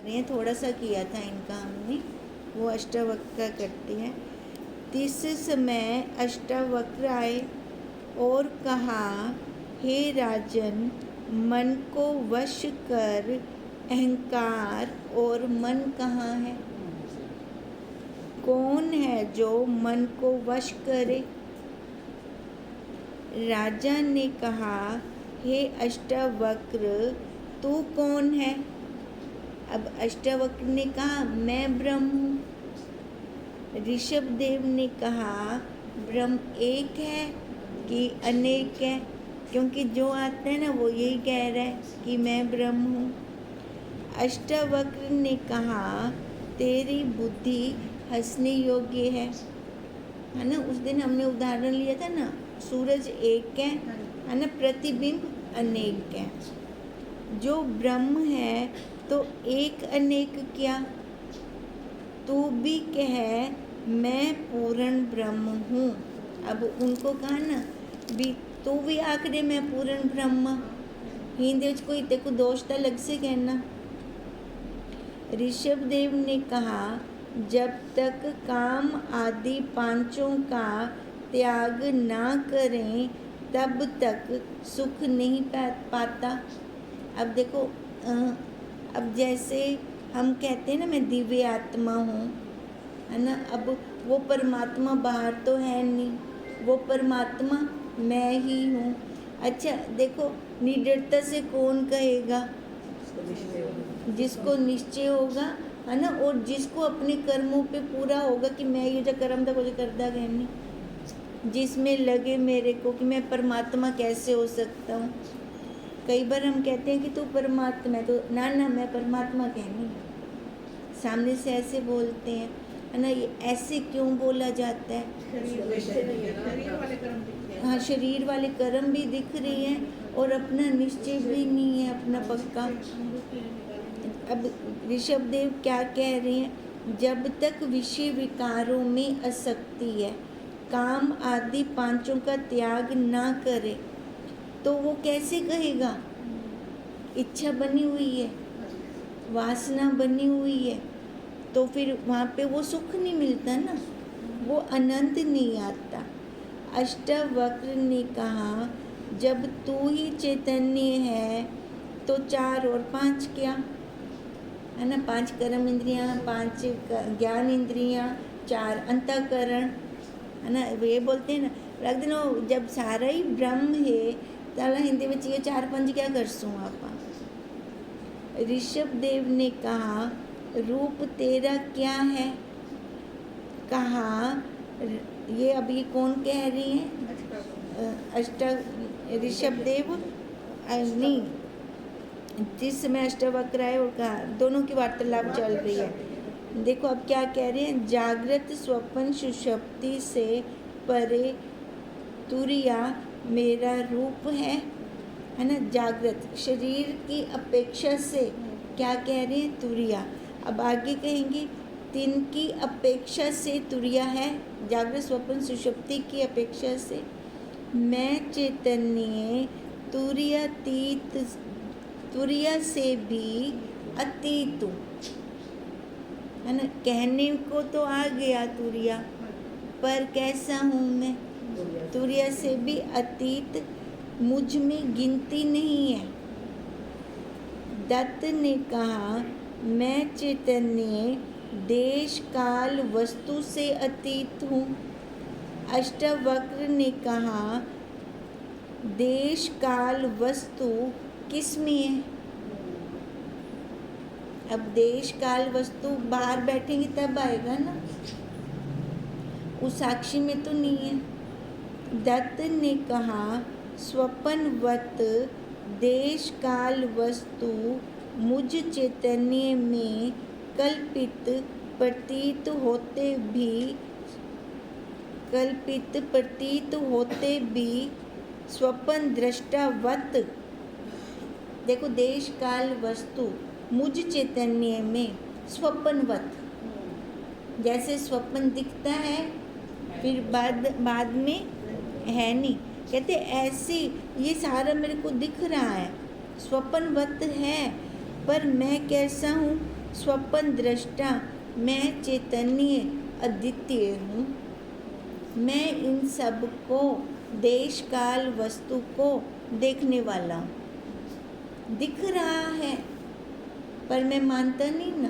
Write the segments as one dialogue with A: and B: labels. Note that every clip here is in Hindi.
A: रहे हैं, थोड़ा सा किया था इनका हमने, वो अष्टावक्र करते हैं। तिस समय अष्टावक्र आए और कहा, हे राजन, मन को वश कर। अहंकार और मन कहाँ है? कौन है जो मन को वश करे? राजा ने कहा, हे अष्टावक्र, तू कौन है? अब अष्टावक्र ने कहा, मैं ब्रह्म हूँ। ऋषभदेव ने कहा, ब्रह्म एक है कि अनेक है? क्योंकि जो आता है ना वो यही कह रहा है कि मैं ब्रह्म हूँ। अष्टावक्र ने कहा, तेरी बुद्धि हंसने योग्य है ना। उस दिन हमने उदाहरण लिया था ना, सूरज एक है ना, प्रतिबिंब अनेक है। जो ब्रह्म है तो एक अनेक क्या? तू भी कह मैं पूर्ण ब्रह्म हूँ। अब उनको कहा ना भी तू भी आखिर मैं पूर्ण ब्रह्म। हिंदे कोई तेको दोषता लग से कहना। ऋषभदेव ने कहा, जब तक काम आदि पांचों का त्याग ना करें तब तक सुख नहीं पाता। अब देखो, अब जैसे हम कहते हैं ना मैं दिव्य आत्मा हूँ, है ना। अब वो परमात्मा बाहर तो है नहीं, वो परमात्मा मैं ही हूँ। अच्छा देखो, निडरता से कौन कहेगा? जिसको निश्चय होगा, है ना, और जिसको अपने कर्मों पे पूरा होगा कि मैं ये जो कर्म था मुझे करता कहनी, जिसमें लगे मेरे को कि मैं परमात्मा कैसे हो सकता हूँ। कई बार हम कहते हैं कि तू परमात्मा है, तो ना मैं परमात्मा कहनी, सामने से ऐसे बोलते हैं, है ना। ये ऐसे क्यों बोला जाता है? हाँ, शरीर वाले कर्म भी दिख रही हैं और अपना निश्चय भी नहीं है अपना पक्का। अब ऋषभदेव क्या कह रहे हैं? जब तक विषय विकारों में आसक्ति है, काम आदि पांचों का त्याग ना करे, तो वो कैसे कहेगा? इच्छा बनी हुई है, वासना बनी हुई है, तो फिर वहाँ पे वो सुख नहीं मिलता ना, वो अनंत नहीं आता। अष्टावक्र ने कहा, जब तू ही चैतन्य है तो चार और पांच क्या, है ना। पांच कर्म इंद्रियाँ, पांच ज्ञान इंद्रियाँ, चार अंतःकरण, है ना। ये बोलते हैं ना, रख देना जब सारा ही ब्रह्म है ताला हिंदी में ये चार पंच क्या कर सूँ आप। ऋषभदेव ने कहा, रूप तेरा क्या है? कहा, ये अब ये कौन कह रही है? ऋषभदेव नहीं, जिस समय अष्टावक्र आए और कहा, दोनों की वार्तालाप चल रही है। देखो अब क्या कह रहे हैं, जागृत स्वप्न सुषुप्ति से परे तुरिया मेरा रूप है ना। जागृत शरीर की अपेक्षा से क्या कह रहे हैं? तुरिया। अब आगे कहेंगे, तीन की अपेक्षा से तुरिया है, जागृत स्वप्न सुषुप्ति की अपेक्षा से। मैं चैतन्य तुरियातीत, तुरिया से भी अतीत हूँ, है ना। कहने को तो आ गया तुरिया, पर कैसा हूँ मैं? तुरिया से भी अतीत, मुझ में गिनती नहीं है। दत्त ने कहा, मैं चैतन्य देश काल वस्तु से अतीत हूँ। अष्टावक्र ने कहा, देश काल वस्तु किस में है? अब देश काल वस्तु बाहर बैठेंगे तब आएगा ना, उस साक्षी में तो नहीं है। दत्त ने कहा, स्वप्नवत देश काल वस्तु मुझ चैतन्य में कल्पित प्रतीत होते भी स्वप्न दृष्टावत। देखो, देश काल वस्तु मुझ चैतन्य में स्वप्नवत, जैसे स्वप्न दिखता है फिर बाद में है नहीं, कहते ऐसे ये सारा मेरे को दिख रहा है, स्वप्नवत है, पर मैं कैसा हूँ? स्वप्न दृष्टा, मैं चैतन्य अद्वितीय हूँ। मैं इन सब को, देश काल वस्तु को देखने वाला हूँ। दिख रहा है पर मैं मानता नहीं ना।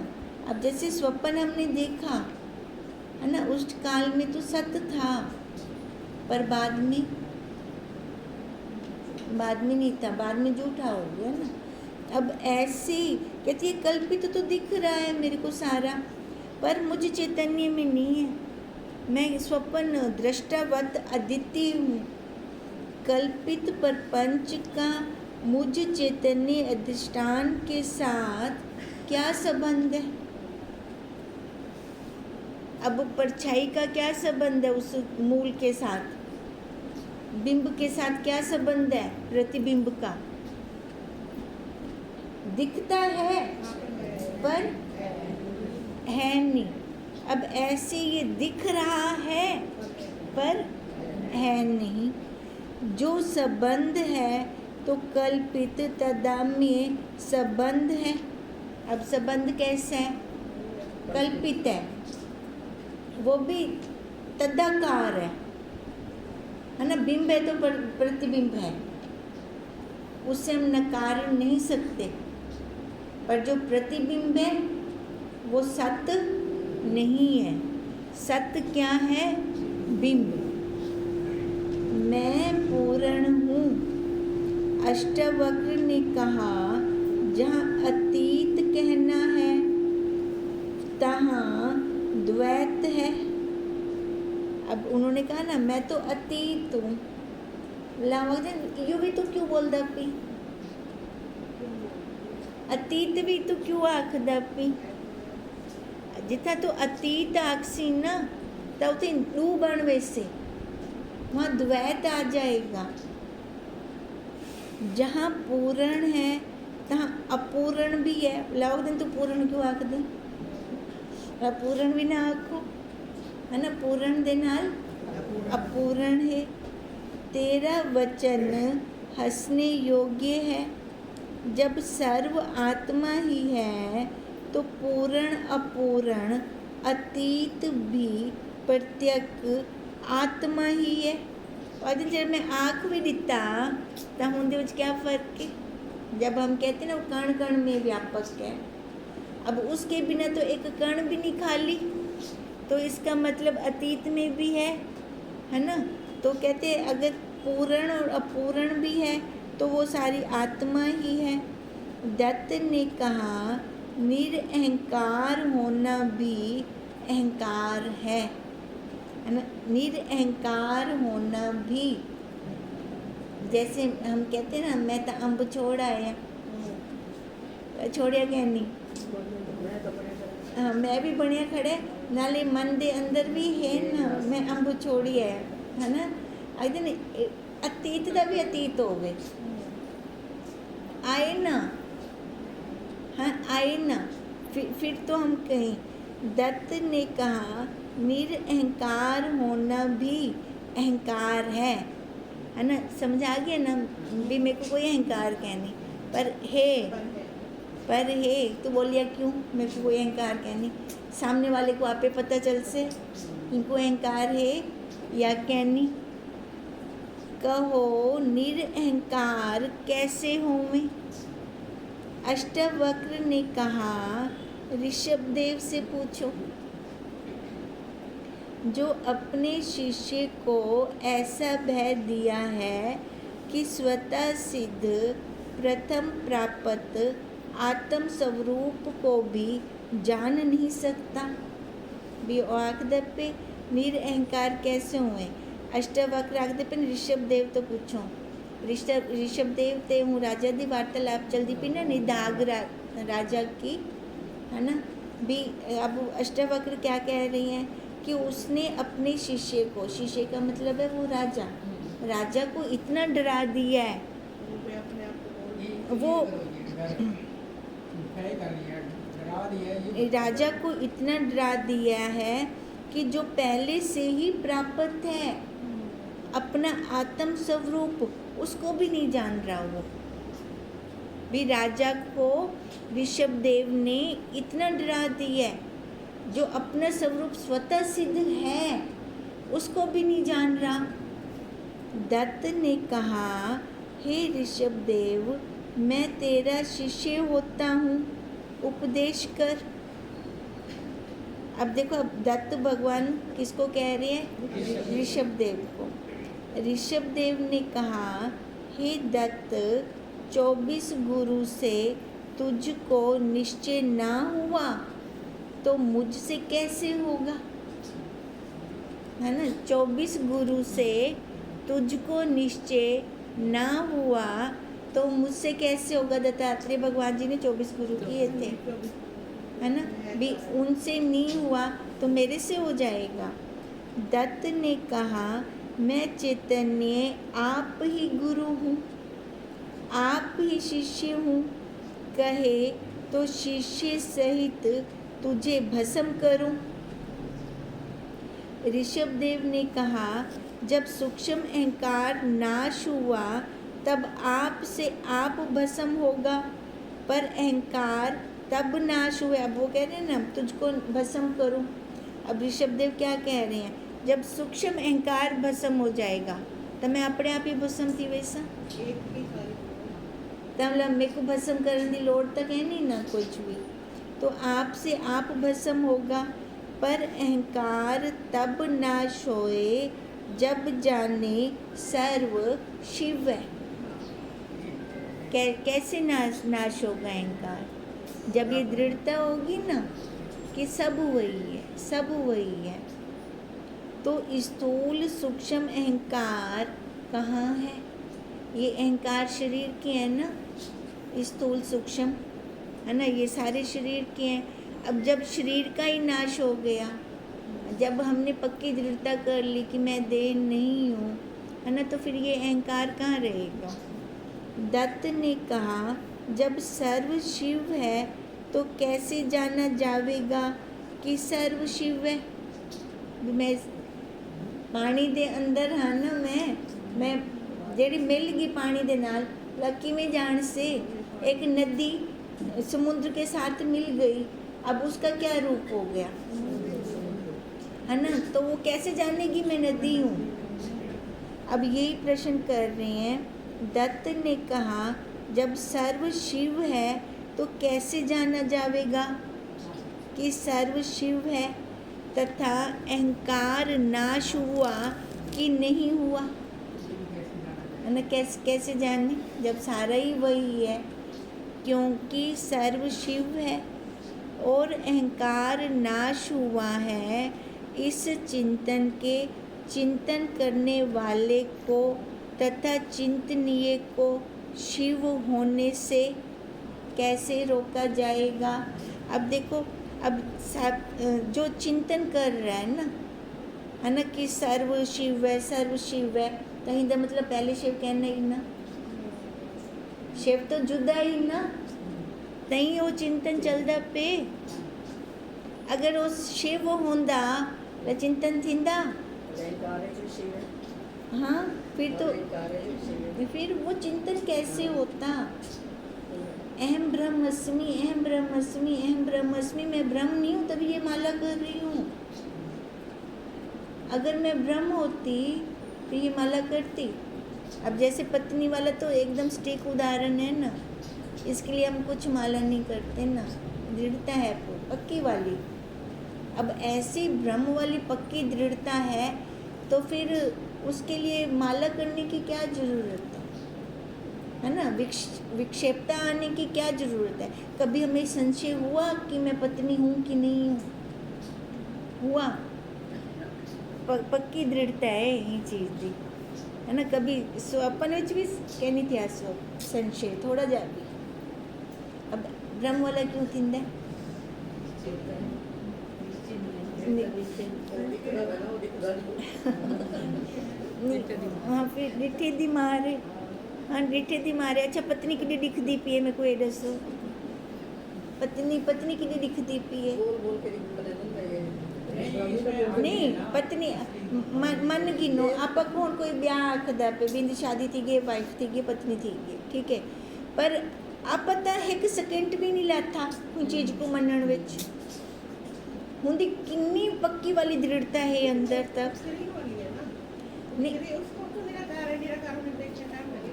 A: अब जैसे स्वप्न हमने देखा है ना, उस काल में तो सत्य था, पर बाद में नहीं था, बाद में झूठा हो गया ना। अब ऐसे ही कहती है कल्पित तो दिख रहा है मेरे को सारा, पर मुझे चैतन्य में नहीं है। मैं स्वप्न दृष्टावत अद्वितीय हूँ। कल्पित प्रपंच का मुझ चैतन्य अधिष्ठान के साथ क्या संबंध है? अब परछाई का क्या संबंध है उस मूल के साथ? बिंब के साथ क्या संबंध है? प्रतिबिंब का दिखता है पर है नहीं। अब ऐसे ये दिख रहा है पर है नहीं। जो संबंध है तो कल्पित तदाम्य संबंध है। अब संबंध कैसा है? कल्पित है, वो भी तदाकार है ना। बिंब है तो प्रतिबिंब है, उससे हम नकार नहीं सकते। पर जो प्रतिबिंब है वो सत्य नहीं है। सत्य क्या है? बिंब। मैं पूर्ण हूँ। अष्टावक्र ने कहा जहाँ अतीत कहना है तहाँ द्वैत है। अब उन्होंने कहा ना मैं तो अतीत हूँ, यूँ भी तो क्यों बोल दपी, अतीत भी तो क्यों आख दपी। जितना तो अतीत आखसी ना तब तो तू बन वैसे वहाँ द्वैत आ जाएगा। जहाँ पूर्ण है तहाँ अपूर्ण भी है। लाओ दिन तो पूर्ण क्यों आख दे, पूर्ण भी ना आखो है ना। पूर्ण दे नाल अपूर्ण है। तेरा वचन हंसने योग्य है। जब सर्व आत्मा ही है तो पूर्ण अपूर्ण अतीत भी प्रत्येक आत्मा ही है। और जब मैं आँख भी दिता तो उनके क्या फ़र्क है? जब हम कहते हैं ना वो कण कण में व्यापक है, अब उसके बिना तो एक कण भी नहीं खाली, तो इसका मतलब अतीत में भी है ना। तो कहते हैं अगर पूर्ण और अपूर्ण भी है तो वो सारी आत्मा ही है। दत्त ने कहा निरअहंकार होना भी अहंकार है ना। निरअहंकार होना भी, जैसे हम कहते हैं ना मैं तो अम्ब छोड़ आया, छोड़िया क्या नहीं। हाँ मैं भी बढ़िया खड़े नाले मन दे अंदर भी है ना, मैं अम्ब छोड़ी है ना। अगर अतीत का भी अतीत हो गए आए ना। हाँ आए ना। फिर तो हम कहें दत्त ने कहा निरअहंकार होना भी अहंकार है ना। समझ आ गया ना। भी मेरे को कोई अहंकार कहनी पर है तो बोलिया क्यों मेरे को कोई अहंकार कहनी। सामने वाले को आपे पता चल से इनको अहंकार है या कहनी। कहो निरअहंकार कैसे होवे? अष्टावक्र ने कहा ऋषभदेव से पूछो। जो अपने शिष्य को ऐसा भय दिया है कि स्वतः सिद्ध प्रथम प्राप्त आत्म स्वरूप को भी जान नहीं सकता। भी आखदपे निरअहंकार कैसे हुए? अष्टावक्र आखदपे ऋषभदेव तो पूछो। ऋषभदेव ते हूँ राजा दी वार्तालाप चलती पी ना निदाग राजा की है ना। भी अब अष्टावक्र क्या कह रही हैं कि उसने अपने शिष्य को, शिष्य का मतलब है वो राजा को इतना डरा दिया है वो राजा को इतना डरा दिया है कि जो पहले से ही प्राप्त है अपना आत्म स्वरूप उसको भी नहीं जान रहा वो भी राजा को ऋषभदेव ने इतना डरा दिया है, जो अपना स्वरूप स्वतः सिद्ध है उसको भी नहीं जान रहा। दत्त ने कहा, हे ऋषभदेव, मैं तेरा शिष्य होता हूँ, उपदेश कर। अब देखो, अब दत्त भगवान किसको कह रहे हैं? ऋषभदेव को। ऋषभदेव ने कहा, हे दत्त, 24 गुरु से तुझको निश्चय ना हुआ तो मुझसे कैसे होगा, है ना। 24 गुरु से तुझको निश्चय ना हुआ तो मुझसे कैसे होगा। दत्तात्रेय भगवान जी ने 24 गुरु किए थे, है ना। भी उनसे नहीं हुआ तो मेरे से हो जाएगा। दत्त ने कहा, मैं चैतन्य आप ही गुरु हूँ, आप ही शिष्य हूँ। कहे तो शिष्य सहित तुझे भस्म करूं। ऋषभदेव ने कहा, जब सूक्ष्म अहंकार नाश हुआ तब आप से आप भस्म होगा, पर अहंकार तब नाश हुआ। अब वो कह रहे हैं ना, तुझको भस्म करूं। अब ऋषभदेव क्या कह रहे हैं, जब सूक्ष्म अहंकार भस्म हो जाएगा तो मैं अपने आप ही भस्म थी वैसा, तो मतलब मेरे को भस्म करने की लोड़ तक है नहीं ना कुछ भी। तो आपसे आप भस्म होगा, पर अहंकार तब नाश होए जब जाने सर्व शिव है। कैसे नाश होगा अहंकार? जब ये दृढ़ता होगी ना कि सब वही है, सब वही है। तो स्थूल सूक्ष्म अहंकार कहाँ है? ये अहंकार शरीर के है ना, स्थूल सूक्ष्म, है ना, ये सारे शरीर के हैं। अब जब शरीर का ही नाश हो गया, जब हमने पक्की दृढ़ता कर ली कि मैं देह नहीं हूँ, है ना, तो फिर ये अहंकार कहाँ रहेगा। दत्त ने कहा, जब सर्व शिव है तो कैसे जाना जावेगा कि सर्व शिव है। मैं पानी दे अंदर हाँ ना, मैं जेड़ी मिल गई पानी दे नाल, लकी में जान से एक नदी समुद्र के साथ मिल गई, अब उसका क्या रूप हो गया, है ना। तो वो कैसे जानेगी मैं नदी हूँ। अब यही प्रश्न कर रहे हैं। दत्त ने कहा, जब सर्व शिव है तो कैसे जाना जावेगा कि सर्व शिव है, तथा अहंकार नाश हुआ कि नहीं हुआ, है ना। कैसे जाने जब सारा ही वही है, क्योंकि सर्व शिव है और अहंकार नाश हुआ है। इस चिंतन के चिंतन करने वाले को तथा चिंतनीय को शिव होने से कैसे रोका जाएगा। अब देखो, अब जो चिंतन कर रहा है ना कि सर्व शिव है, सर्व शिव है, कहीं का मतलब पहले शिव कहना ही ना, शिव तो जुदा ही ना, तहीं वो चिंतन चलदा पे। अगर वो शिव होंदा तो चिंतन थींदा, हाँ, फिर वो चिंतन कैसे होता। अहम ब्रह्मस्मि, अहम ब्रह्मस्मि, अहम ब्रह्मस्मि, मैं ब्रह्म नहीं हूँ तभी ये माला कर रही हूँ। अगर मैं ब्रह्म होती तो ये माला करती। अब जैसे पत्नी वाला तो एकदम स्टिक उदाहरण है ना, इसके लिए हम कुछ माला नहीं करते ना, दृढ़ता है पक्की वाली। अब ऐसी ब्रह्म वाली पक्की दृढ़ता है तो फिर उसके लिए माला करने की क्या ज़रूरत है ना। विक्षेपता आने की क्या ज़रूरत है। कभी हमें संशय हुआ कि मैं पत्नी हूँ कि नहीं हूँ, हुआ? पक्की दृढ़ता है ये चीज़ दी, है ना। कभी स्वप्न में भी कहनी थी संशय थोड़ा जा भी। अब ब्रह्म वाला क्यों थींदा हाँ, फिर डिठे दी मारे, हाँ डिठे दी मारे। अच्छा, पत्नी कि दिखती पी है, मेरे को ये दसो, पत्नी कि दिखती पी है। नहीं, पत्नी मन गिनो आप कौन कोई ब्याह आखदा पे बिंद शादी थी गई, वाइफ थी गई, पत्नी थी गई, ठीक है। पर आप पता एक सेकंड भी नहीं लाता कोई चीज़ को मनण विच हुंदी किन्नी पक्की वाली दृढ़ता है अंदर तक। नहीं,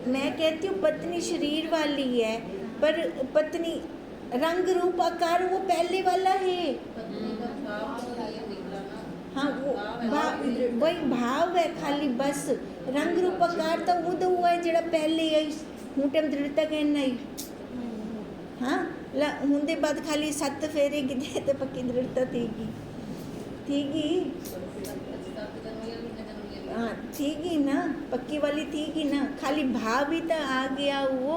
A: मैं कहती हूँ पत्नी शरीर वाली है, पर पत्नी रंग रूप आकार वो पहले वाला है। हाँ, वो वही भाव है खाली, बस रंग रूप आकार तो उदो हुआ है जेड़ा पहले है हूँ टाइम दृढ़ता कहना ही। हाँ ला हुंदे बाद खाली 7 फेरे कीते ते पक्की दृढ़ता थीगी। हाँ थीगी ना, पक्की वाली थीगी ना, खाली भाव ही तो आ गया वो,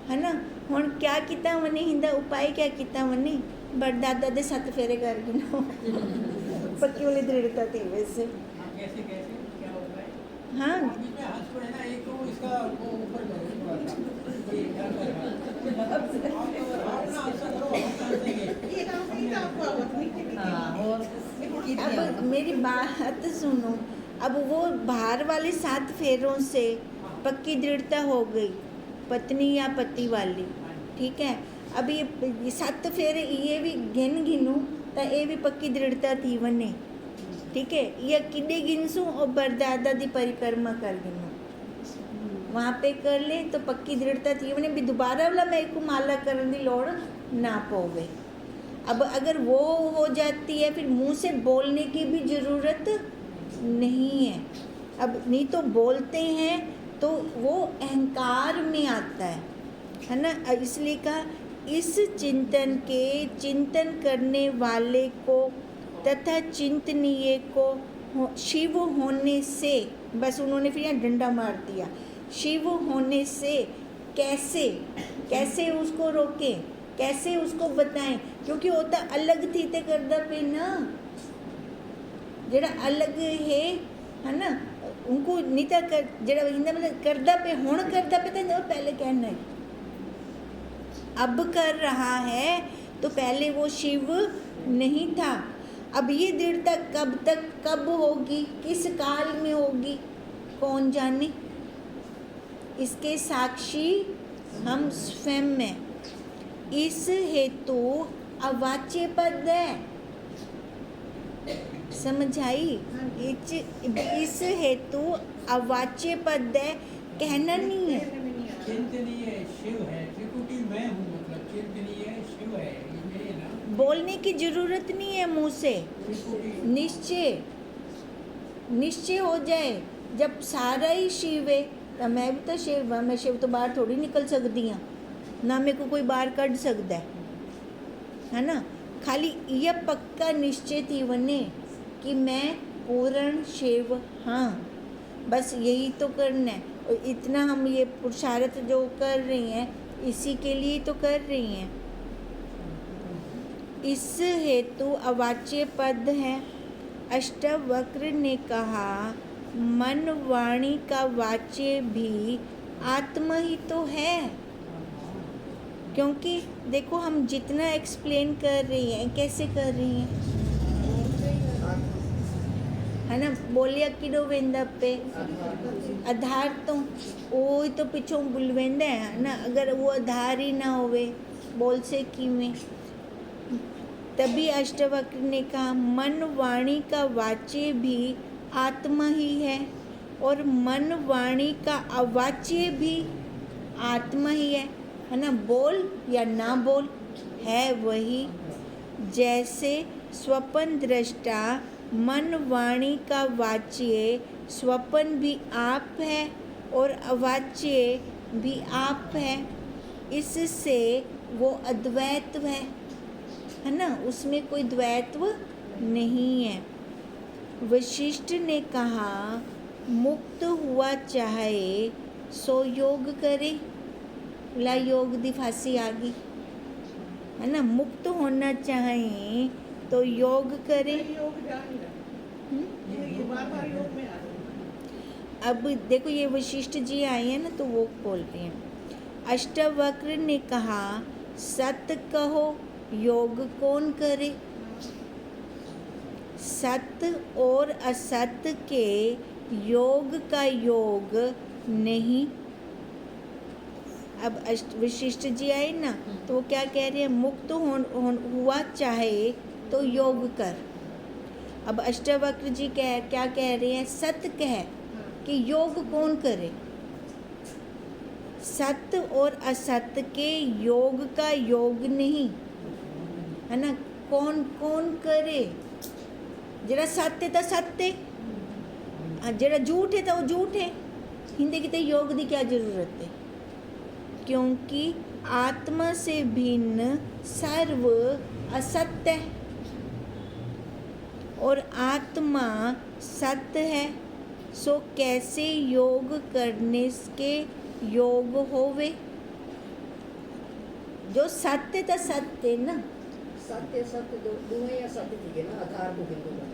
A: है ना। हुण क्या किता मने हिंदा उपाय क्या किता मने बड़दादा दे 7 फेरे कर गिनो पक्की वाली दृढ़ता थी वैसे।
B: कैसे क्या होता है?
A: हाँ
B: बीच में हंस पड़े ना, एक तो इसका वो ऊपर करो थोड़ा सा, ये क्या कर रहा है? आप ना ऐसा करो, हम हंसेंगे।
A: अब मेरी बात सुनो, अब वो बाहर वाले 7 फेरों से पक्की दृढ़ता हो गई पत्नी या पति वाली, ठीक है। अब ये 7 फेरे ये भी गिनूँ तो ये भी पक्की दृढ़ता थी वने, ठीक है। ये किडे गिनसूँ और बरदादा दी परिक्रमा कर गिनूँ, वहाँ पे कर ले तो पक्की दृढ़ता थी वने भी दोबारा वाला मेरे को माला करने की लोड़ ना पवे। अब अगर वो हो जाती है फिर मुंह से बोलने की भी ज़रूरत नहीं है। अब नहीं तो बोलते हैं तो वो अहंकार में आता है ना। इसलिए कहा इस चिंतन के चिंतन करने वाले को तथा चिंतनीय को शिव होने से, बस उन्होंने फिर यहाँ डंडा मार दिया, शिव होने से कैसे उसको रोकें, कैसे उसको बताएं, क्योंकि वो तो अलग थी ते करदा पे ना, जरा अलग है ना। उनको नहीं था कर जरा हिंदा मतलब करदा पे हुण करदा पे तो पहले कहना है, अब कर रहा है तो पहले वो शिव नहीं था। अब ये दृढ़ता कब तक कब होगी, किस काल में होगी, कौन जाने। इसके साक्षी हम स्वयं में। इस हेतु अवाच्य पद है, समझ आई। इस हेतु अवाच्य पद है, कहना नहीं है।
B: चिंतनीय शिव है, त्रिपुटी मैं हूँ, मतलब चिंतनीय शिव है, ये मेरे ना।
A: बोलने की जरूरत नहीं है मुँह से, निश्चय हो जाए। जब सारा ही शिव है तो मैं भी तो शिव हाँ, मैं शिव तो बाहर थोड़ी निकल सकती हाँ ना, मेरे को कोई बाहर कढ़ सकता है ना। खाली यह पक्का निश्चय थी वने कि मैं पूर्ण शिव हाँ, बस यही तो करना है। और इतना हम ये पुरुषार्थ जो कर रही हैं इसी के लिए तो कर रही हैं। इस हेतु अवाच्य पद है। अष्टवक्र ने कहा मन वाणी का वाच्य भी आत्मा ही तो है, क्योंकि देखो हम जितना एक्सप्लेन कर रही हैं कैसे कर रही हैं, है ना। बोलिया किडो वेंदा पे आधार तो वो ही तो पिछों बुलवेंदा है ना। अगर वो आधार ही ना होवे बोल से किमें। तभी अष्टवक्र ने कहा मन वाणी का वाच्य भी आत्मा ही है और मन वाणी का अवाच्य भी आत्मा ही है ना। बोल या ना बोल है वही। जैसे स्वप्न दृष्टा मन वाणी का वाच्य स्वप्न भी आप है और अवाच्य भी आप है, इससे वो अद्वैत है ना, उसमें कोई द्वैत्व नहीं है। वशिष्ठ ने कहा मुक्त हुआ चाहे सो योग करे। ला योग दी फांसी आ गई है ना। मुक्त होना चाहे तो योग करे। अब देखो ये वशिष्ठ जी आए हैं ना तो वो बोल रहे हैं। अष्टवक्र ने कहा सत्य कहो योग कौन करे। सत्य और असत्य के योग का योग नहीं। अब विशिष्ट जी आए ना, तो वो क्या कह रहे हैं, मुक्त हुआ चाहे तो योग कर। अब अष्टावक्र जी क्या कह रहे हैं, सत्य कह कि योग कौन करे। सत्य और असत्य के योग का योग नहीं है ना, कौन कौन करे। जरा सत्य तो सत्य, जरा झूठ है तो वो झूठ है। हिंदे किते योग की क्या जरूरत है, क्योंकि आत्मा से भिन्न सर्व असत्य है और आत्मा सत्य है। सो कैसे योग करने के योग होवे। जो सत्य तो सत्य ना,
C: सत्य सत्य दो या सत्य ठीक है ना, आधार को बिंदु का।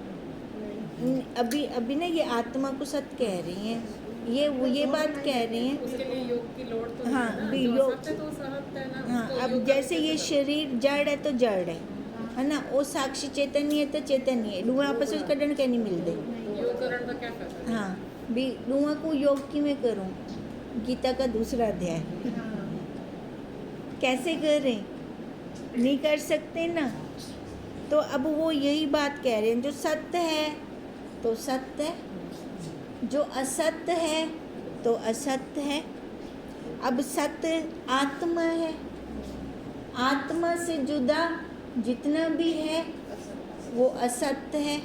A: अभी ना ये आत्मा को सत्य कह रही हैं, ये बात कह रही हैं।
D: उसके लिए योग की लोड़ तो
A: हाँ,
D: नहीं है ना,
A: भी
D: जो
A: योग-
D: असत्य है तो असत्य है ना,
A: हाँ,
D: उसको
A: अब
D: योग
A: जैसे
D: करके
A: ये
D: तो-
A: शरीर जड़ है तो जड़ है ना, वो साक्षी चैतन्य है तो चैतन्य है। डूआ आपस में कढ़न के नहीं मिलते।
D: योग करण का क्या फायदा है?
A: हाँ, भी डूआ को योग की मैं करूँ, गीता का दूसरा अध्याय कैसे करें, नहीं कर सकते ना। तो अब वो यही बात कह रहे हैं, जो सत्य है तो सत्य है, जो असत्य है तो असत्य है। अब सत्य आत्मा है, आत्मा से जुदा जितना भी है वो असत्य है।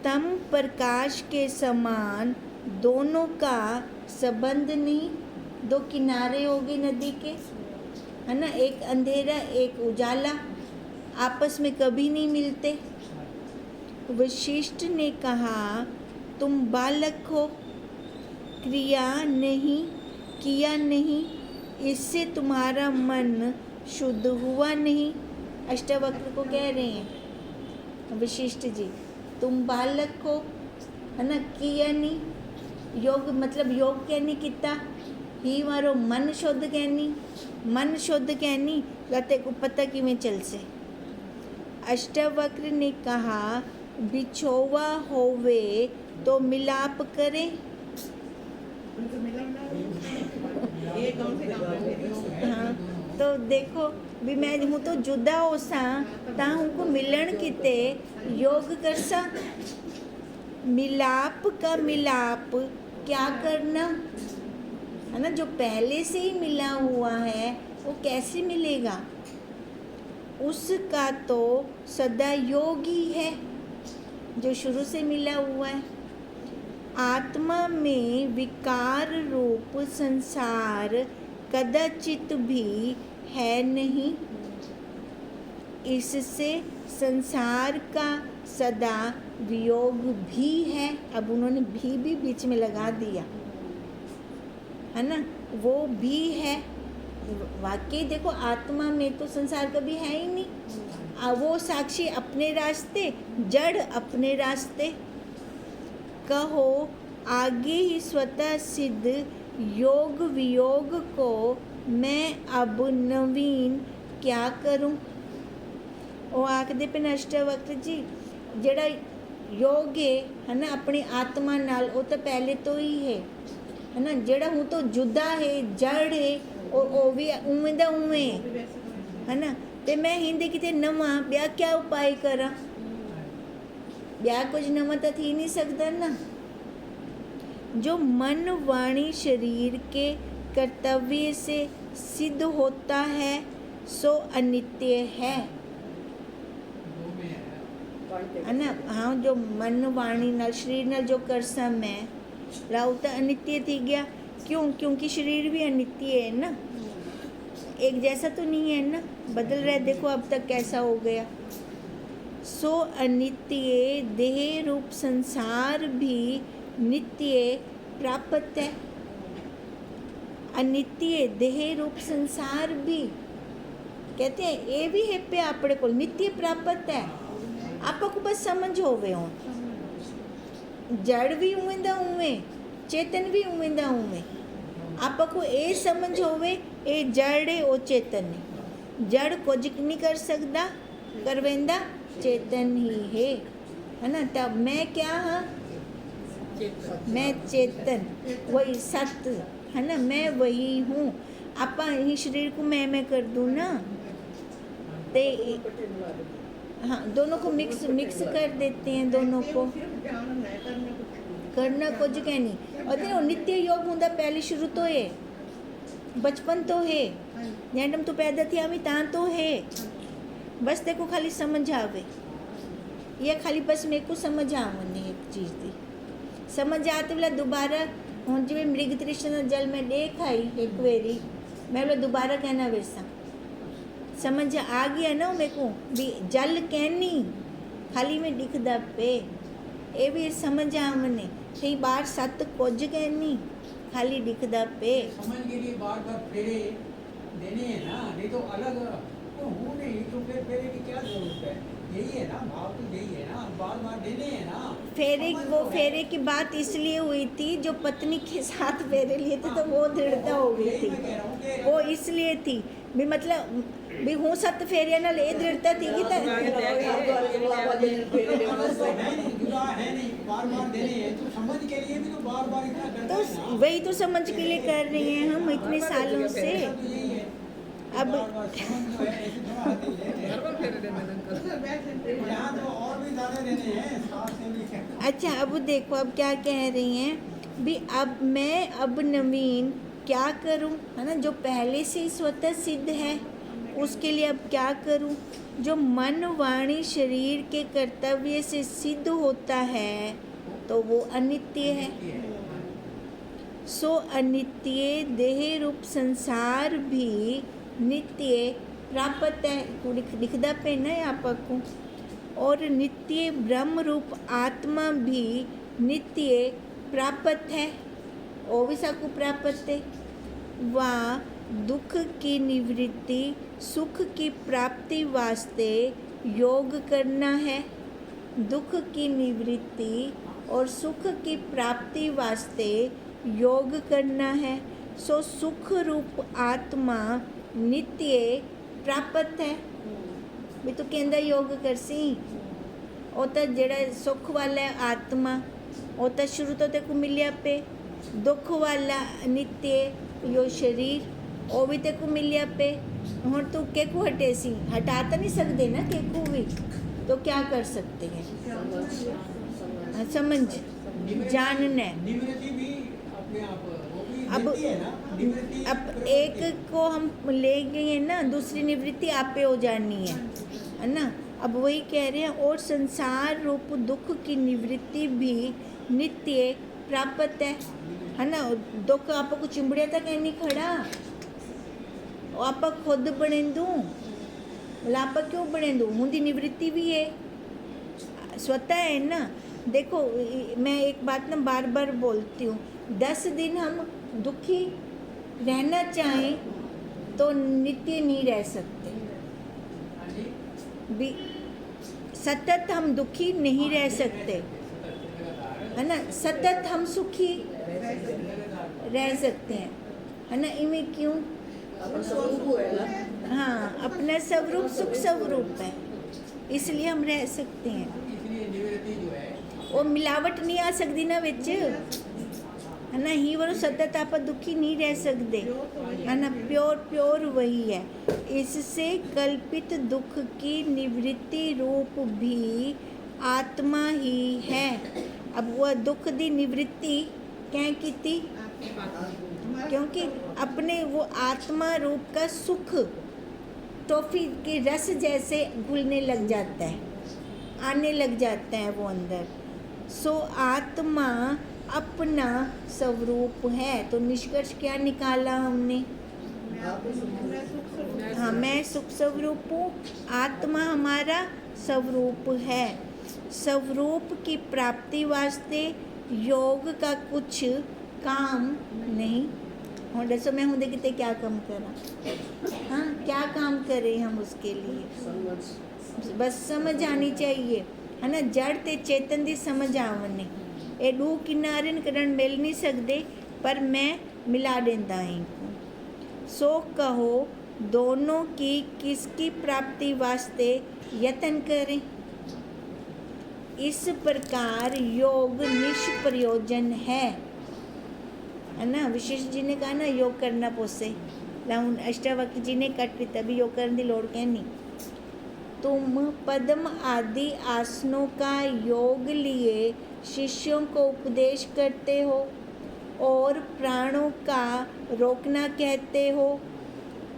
A: तम प्रकाश के समान दोनों का संबंध नहीं। दो किनारे हो गए नदी के, है ना, एक अंधेरा एक उजाला, आपस में कभी नहीं मिलते। वशिष्ठ ने कहा, तुम बालक हो, क्रिया नहीं किया नहीं, इससे तुम्हारा मन शुद्ध हुआ नहीं। अष्टावक्र को कह रहे हैं वशिष्ठ जी, तुम बालक हो, है ना, किया नहीं योग, मतलब योग कहनी किता ही मारो मन शुद्ध कहनी, मन शुद्ध कहनी गते को पता कि मैं चल से। अष्टावक्र ने कहा, बिछोवा होवे तो मिलाप करे।
D: ये कम से कम
A: हाँ, तो देखो भी मैं हूँ तो जुदा हो सा ता हूँ को मिलन किते योग कर सा। मिलाप का मिलाप क्या करना, है ना, जो पहले से ही मिला हुआ है वो कैसे मिलेगा। उसका तो सदा योग ही है जो शुरू से मिला हुआ है। आत्मा में विकार रूप संसार कदाचित भी है नहीं, इससे संसार का सदा वियोग भी है। अब उन्होंने भी बीच में लगा दिया, है ना, वो भी है। वाकई देखो, आत्मा में तो संसार कभी है ही नहीं। वो साक्षी अपने रास्ते, जड़ अपने रास्ते। कहो आगे ही स्वतः सिद्ध योग वियोग को मैं अब नवीन क्या करूं। वो आखदे पे अष्टावक्र जी, जड़ा योग है ना अपनी आत्मा नाल, वो तो पहले तो ही है ना, जड़ा हूँ तो जुदा है, जड़ है, और वो भी उमें दा उमें है ना। ते मैं हिंदे किते नवा ब्या क्या उपाय करा, ब्या कुछ नवा तो थी नहीं सकता ना। जो मन वाणी शरीर के कर्तव्य से सिद्ध होता है सो अनित्य है ना। हाँ, जो मन वाणी नाल शरीर नाल जो करसा मैं राव तो अनित्य थी गया। क्यों? क्योंकि शरीर भी अनित्य है ना, एक जैसा तो नहीं है ना, बदल रहा है। देखो अब तक कैसा हो गया। सो अनित्य देह रूप संसार भी नित्य प्राप्त है। अनित्य देह रूप संसार भी कहते हैं ये भी है पे अपने को नित्य प्राप्त है। आपको बस समझ होवे हो, जड़ भी उमें दा उमें, चेतन भी उमें दा उमें। आपको ये समझ होवे ये जड़ है वो चेतन है। जड़ कुछ नहीं कर सकता, करवेंदा चेतन ही है ना। तब मैं क्या हाँ,
D: चेतन
A: मैं चेतन वही सत है ना, मैं वही हूँ। आप ही शरीर को मैं कर दूँ ना, ते
C: इकट्ठे मिला देते
A: हाँ दोनों को मिक्स कर देते हैं दोनों को। करना कुछ कह नहीं। और देखो नित्य योग होंदा पहले शुरू तो है, बचपन तो है, जैसे तू पैदा थी अभी ता तो है। बस देखो खाली समझ आवे, ये खाली बस मेरे को समझ आवनी एक चीज़ दी समझ आते बोला दोबारा हूँ जिमें मृग तृष्णा जल में देख आई एक वेरी, मैं बोला दोबारा कहना वैसा समझ आ गया ना मेरे को भी जल कहनी खाली में दिखदा पे ये भी समझ आवने कई बार सत कुछ कहनी खाली दिखदा पे।
B: समझ के लिए बार बार फेरे देने हैं ना, नहीं तो अलग तो हूँ नहीं तो फिर फेरे की क्या जरूरत है। यही है ना भाव, तो यही है ना, बार बार देने हैं ना।
A: फेरे
B: समझ
A: वो
B: तो है।
A: फेरे की बात इसलिए हुई थी जो पत्नी के साथ फेरे लिए थे तो वो दृढ़ता हो गई
B: यही
A: थी,
B: मैं कह रहा हूँ कि
A: वो इसलिए थी भी मतलब भी हूँ सत फेरे नाल ये दृढ़ता थी कि
B: समझ तो है नहीं, जुदा है नहीं, बार बार देने हैं तो समझ के लिए भी तो बार बार इतना करना
A: तो
B: है ना।
A: वही तो समझ के लिए कर रहे हैं हम इतने सालों से।
B: ऐसा तो यही है।
A: अब
B: बार बार समझ जो है ऐसे थोड़ा आती है।
D: हर बार फेरे देने अंकल
B: यहाँ तो और भी ज्यादा देने हैं, साथ से भी।
A: अच्छा अब देखो अब क्या कह रही हैं भी अब मैं अब नवीन क्या करूं, है ना, जो पहले से ही स्वतः सिद्ध है उसके लिए अब क्या करूं, जो मन वाणी शरीर के कर्तव्य से सिद्ध होता है तो वो अनित्य है। सो अनित्य देह रूप संसार भी नित्य प्राप्त है दिखदा पे ना आपको, और नित्य ब्रह्म रूप आत्मा भी नित्य प्राप्त है, वो भी सबको प्राप्त है। वह दुख की निवृत्ति सुख की प्राप्ति वास्ते योग करना है। दुख की निवृत्ति और सुख की प्राप्ति वास्ते योग करना है। सो सुख रूप आत्मा नित्य प्राप्त है भी तो कहंदा योग करसी ਉਹ ਤਾਂ ਜਿਹੜਾ ਸੁੱਖ ਵਾਲਾ ਆਤਮਾ ਉਹ ਤਾਂ ਸ਼ੁਰੂ ਤੋਂ ਤੇ ਕੋ ਮਿਲਿਆ ਪੇ, ਦੁੱਖ ਵਾਲਾ ਨਿत्य यो शरीर ਉਹ ਵੀ ਤੇ ਕੋ ਮਿਲਿਆ पे। ਹੁਣ ਤੂੰ के को हटे सी हटा तो नहीं सकते ना के को भी, तो क्या कर सकते हैं समझ जानना है।
B: निवृत्ति भी अपने आप वो भी
A: अब
B: निवृत्ति है ना, निवृत्ति
A: अब एक को हम ले गए हैं ना, दूसरी निवृत्ति आप पे हो जानी है ना। अब वही कह रहे हैं और संसार रूप दुख की निवृत्ति भी नित्य प्राप्त है ना। दुख आपको चिंबड़िया तक नहीं खड़ा, आप खुद बने दूँ बोला आप क्यों बने दूँ, उनकी निवृत्ति भी है स्वतः है ना। देखो मैं एक बात ना बार बार बोलती हूँ, 10 दिन हम दुखी रहना चाहें तो नित्य नहीं रह सकते भी, सतत हम दुखी नहीं रह सकते है ना, सतत हम सुखी रह सकते हैं है ना। इनमें क्यों,
C: अपन स्वरूप है ना,
A: हाँ अपना स्वरूप सुख स्वरूप है इसलिए हम रह सकते हैं।
B: इसलिए निवृत्ति जो है
A: वो मिलावट नहीं आ सकती ना विच है ना, ही वो सतत आप दुखी नहीं रह सकते है ना, प्योर प्योर वही है। इससे कल्पित दुख की निवृत्ति रूप भी आत्मा ही है। अब वह दुख की निवृत्ति क्या की थी, क्योंकि अपने वो आत्मा रूप का सुख टॉफी के रस जैसे घुलने लग जाता है, आने लग जाता है वो अंदर। सो आत्मा अपना स्वरूप है, तो निष्कर्ष क्या निकाला हमने, हाँ मैं सुख स्वरूप हूँ, आत्मा हमारा स्वरूप है। स्वरूप की प्राप्ति वास्ते योग का कुछ काम नहीं। और दसो मैं हूँ देखते क्या काम करा, हाँ क्या काम करें हम उसके लिए, बस समझ आनी चाहिए है ना। जड़ ते चेतन दी समझ आवनी, ये दो किनारे करण मिल नहीं सकते पर मैं मिला देता इनको। सो कहो दोनों की किसकी प्राप्ति वास्ते यत्न करें, इस प्रकार योग निष्प्रयोजन है ना। विशिष्ट जी ने कहा ना योग करना पोसे लाउन अष्टावक्र जी ने कट किया भी योग करने की लोड़ कहनी। तुम पद्म आदि आसनों का योग लिए शिष्यों को उपदेश करते हो और प्राणों का रोकना कहते हो।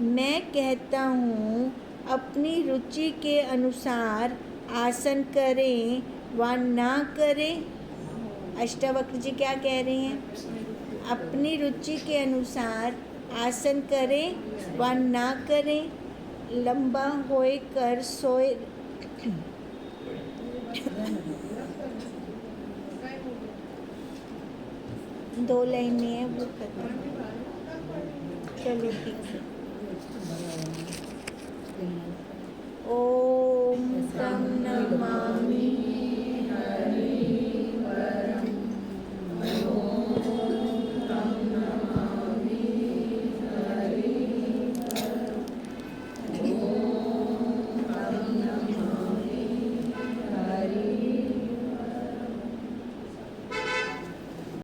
A: मैं कहता हूँ अपनी रुचि के अनुसार आसन करें व ना करें। अष्टावक्र जी क्या कह रहे हैं? अपनी रुचि के अनुसार आसन करें व ना करें। लंबा होए कर सोए दो लाइनें हैं वो खत्म। चलो ठीक है।